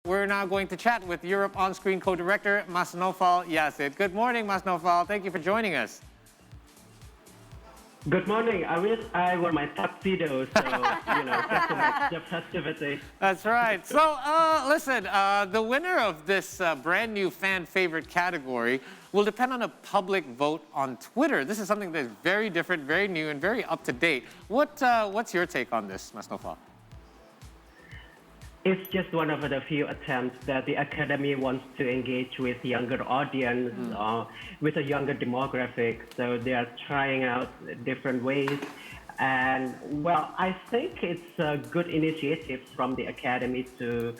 We're now going to chat with Europe on-screen co-director Mas Nauval Yazid. Good morning, Mas Naufal. Thank you for joining us. Good morning. I wish I were my tuxedo, so, just to match the festivity. That's right. So, listen, the winner of this brand new fan favorite category will depend on a public vote on Twitter. This is something that's very different, very new, and very up to date. What's your take on this, Mas Naufal? It's just one of the few attempts that the Academy wants to engage with younger audience, with a younger demographic. So they are trying out different ways. And, well, I think it's a good initiative from the Academy to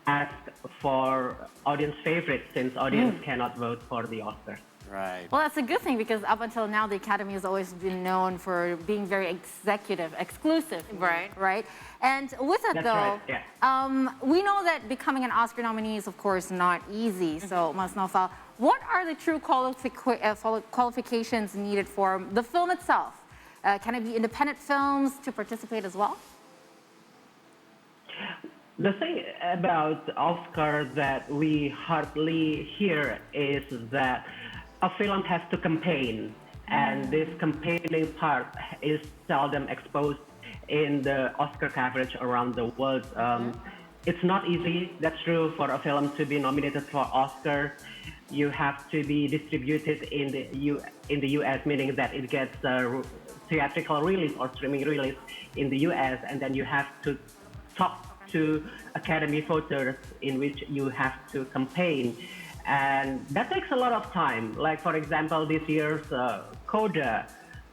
ask for audience favorites, since audience cannot vote for the Oscars. Right. Well, that's a good thing, because up until now, the Academy has always been known for being very exclusive. Right. Right? And with that, That's though, right, yeah. we know that becoming an Oscar nominee is, of course, not easy. So, Mas Naufal, what are the true qualifications needed for the film itself? Can it be independent films to participate as well? The thing about Oscar that we hardly hear is that a film has to campaign, and this campaigning part is seldom exposed in the Oscar coverage around the world. It's not easy, that's true, for a film to be nominated for Oscar. You have to be distributed in the US, meaning that it gets a theatrical release or streaming release in the US, and then you have to talk to Academy voters, in which you have to campaign. And that takes a lot of time. Like, for example, this year's Coda,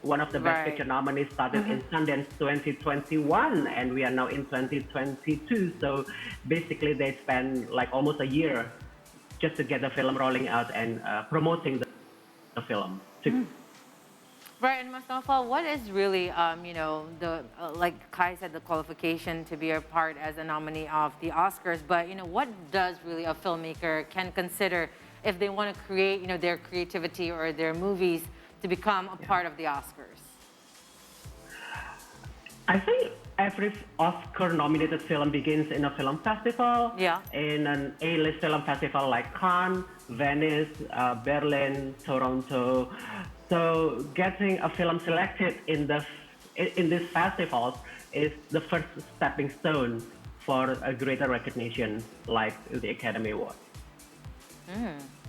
one of the Best Picture nominees, started in Sundance 2021, and we are now in 2022. So basically, they spend like almost a year just to get the film rolling out and promoting the film. Right, and Mas Naufal, what is really, like Kai said, the qualification to be a part as a nominee of the Oscars, but, what does really a filmmaker can consider if they want to create, their creativity or their movies to become a part of the Oscars? I think every Oscar-nominated film begins in a film festival, in an A-list film festival like Cannes, Venice, Berlin, Toronto. So getting a film selected in these festivals is the first stepping stone for a greater recognition like the Academy Award.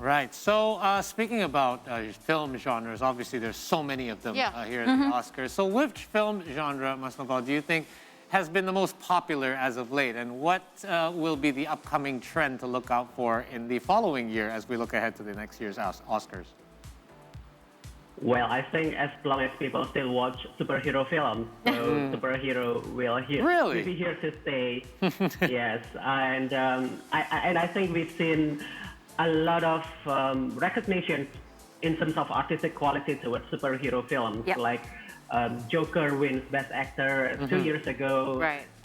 Right. So speaking about film genres, obviously there's so many of them here at the Oscars. So which film genre, Mas Naufal, do you think has been the most popular as of late? And what will be the upcoming trend to look out for in the following year as we look ahead to the next year's Oscars? Well, I think as long as people still watch superhero films, so superhero will be here to stay. Yes, and I think we've seen a lot of recognition in terms of artistic quality towards superhero films. Like Joker wins Best Actor 2 years ago,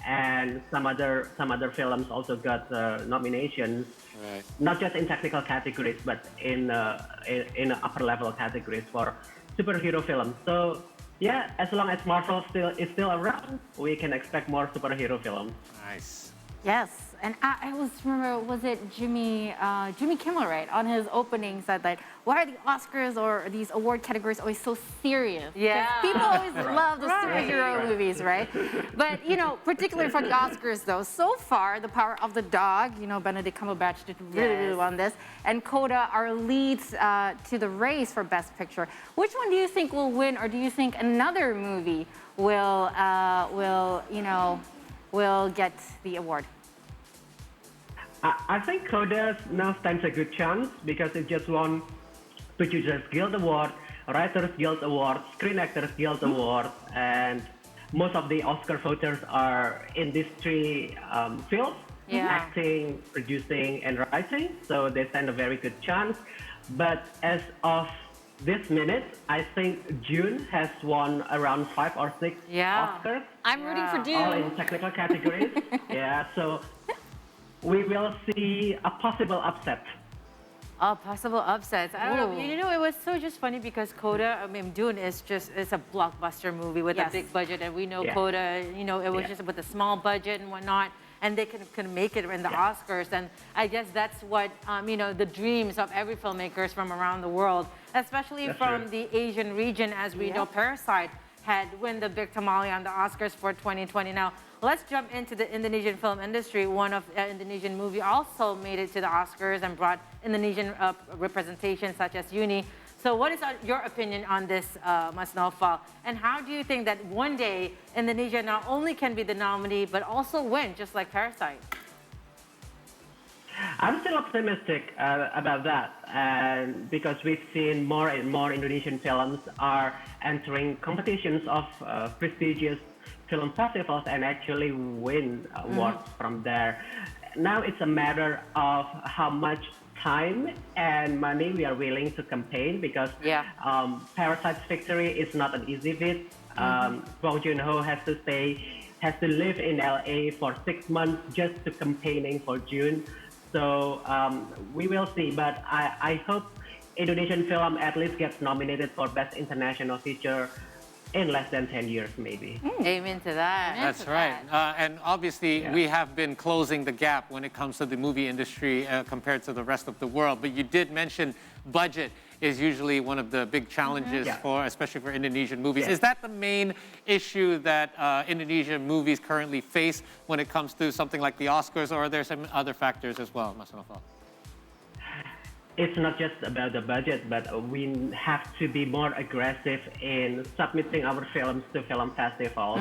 and some other films also got nominations. Right. Not just in technical categories, but in upper level categories for superhero films. So yeah, as long as Marvel is still around, we can expect more superhero films. Nice. Yes, and I remember, was it Jimmy Kimmel, right? On his opening said that, why are the Oscars or these award categories always so serious? Yeah. People always love the superhero movies, right? But, particularly for the Oscars, though, so far, The Power of the Dog, Benedict Cumberbatch did really well on this, and Coda are leads to the race for Best Picture. Which one do you think will win, or do you think another movie will get the award? I think Coda now stands a good chance because it just won Producers Guild Award, Writers Guild Award, Screen Actors Guild Award, and most of the Oscar voters are in these three fields, acting, producing, and writing, so they stand a very good chance. But as of this minute, I think June has won around 5 or 6 Oscars. I'm rooting for June. All in technical categories. So we will see a possible upset. Oh, possible upsets. I don't know. It was so just funny because Coda, Dune it's a blockbuster movie with a big budget, and we know Coda, it was just with a small budget and whatnot. and they can make it in the Oscars. And I guess that's what, you know, the dreams of every filmmakers from around the world, especially from the Asian region, as we know Parasite had won the big tamale on the Oscars for 2020. Now, let's jump into the Indonesian film industry. One of Indonesian movie also made it to the Oscars and brought Indonesian representation, such as Uni. So what is your opinion on this, Mas Naufal? And how do you think that one day Indonesia not only can be the nominee, but also win, just like Parasite? I'm still optimistic about that, and because we've seen more and more Indonesian films are entering competitions of prestigious film festivals and actually win awards from there. Now it's a matter of how much time and money we are willing to campaign, because Parasite's victory is not an easy feat. Bong Joon-ho has to live in LA for 6 months just to campaigning for June. So we will see, but I hope Indonesian film at least gets nominated for Best International Feature in less than 10 years, maybe. Amen to that. That's right. And obviously, we have been closing the gap when it comes to the movie industry compared to the rest of the world. But you did mention budget is usually one of the big challenges for, especially for Indonesian movies. Is that the main issue that Indonesian movies currently face when it comes to something like the Oscars, or are there some other factors as well, Mas Naufal? It's not just about the budget, but we have to be more aggressive in submitting our films to film festivals.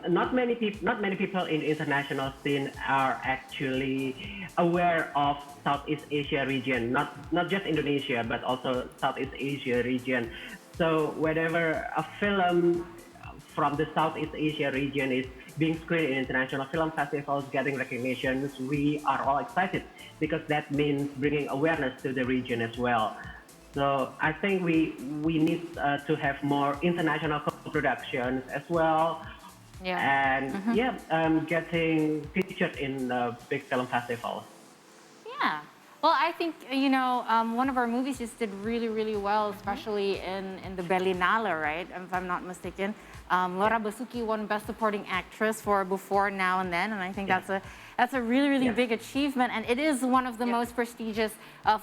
Not many people in the international scene are actually aware of Southeast Asia region, not just Indonesia, but also Southeast Asia region. So whenever a film from the Southeast Asia region is being screened in international film festivals, getting recognitions, we are all excited, because that means bringing awareness to the region as well. So I think we need to have more international co-productions as well, and getting featured in big film festivals. Yeah. Well, I think, you know, one of our movies just did really, really well, especially in the Berlinale, right? If I'm not mistaken. Laura Basuki won Best Supporting Actress for Before, Now and Then, and I think that's a really, really big achievement, and it is one of the most prestigious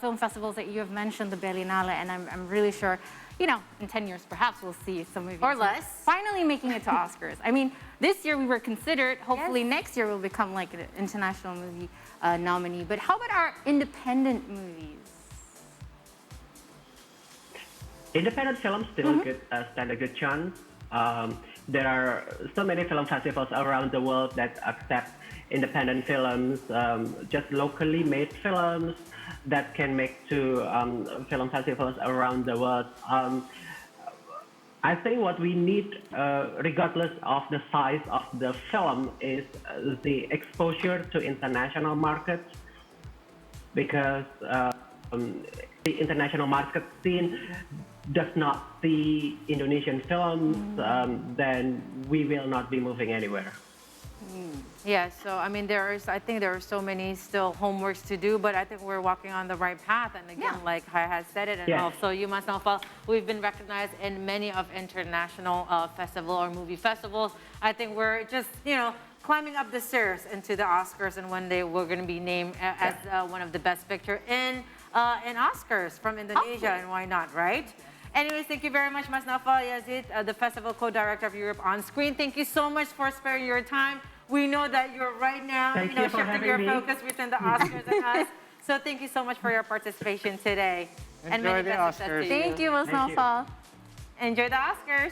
film festivals that you have mentioned, the Berlinale, and I'm really sure, you know, in 10 years perhaps we'll see some movies or less finally making it to Oscars. I mean, this year we were considered. Hopefully next year we'll become like an international movie nominee. But how about our independent movies? Independent films still stand a good chance. There are so many film festivals around the world that accept independent films, just locally made films that can make to film festivals around the world. I think what we need, regardless of the size of the film, is the exposure to international markets, because the international market scene does not see Indonesian films, then we will not be moving anywhere. Yeah, so I mean, I think there are so many still homeworks to do, but I think we're walking on the right path. And again, like Hai has said it, and also you, Mas Naufal, we've been recognized in many of international festival or movie festivals. I think we're just, you know, climbing up the stairs into the Oscars, and one day we're going to be named as one of the best picture in Oscars from Indonesia, and why not, right? Anyways, thank you very much, Mas Nauval Yazid, the festival co-director of Europe On Screen. Thank you so much for sparing your time. We know that you're right now, shifting your focus within the Oscars and us. So thank you so much for your participation today. Enjoy the Oscars. Thank you, Mas Naufal. Enjoy the Oscars.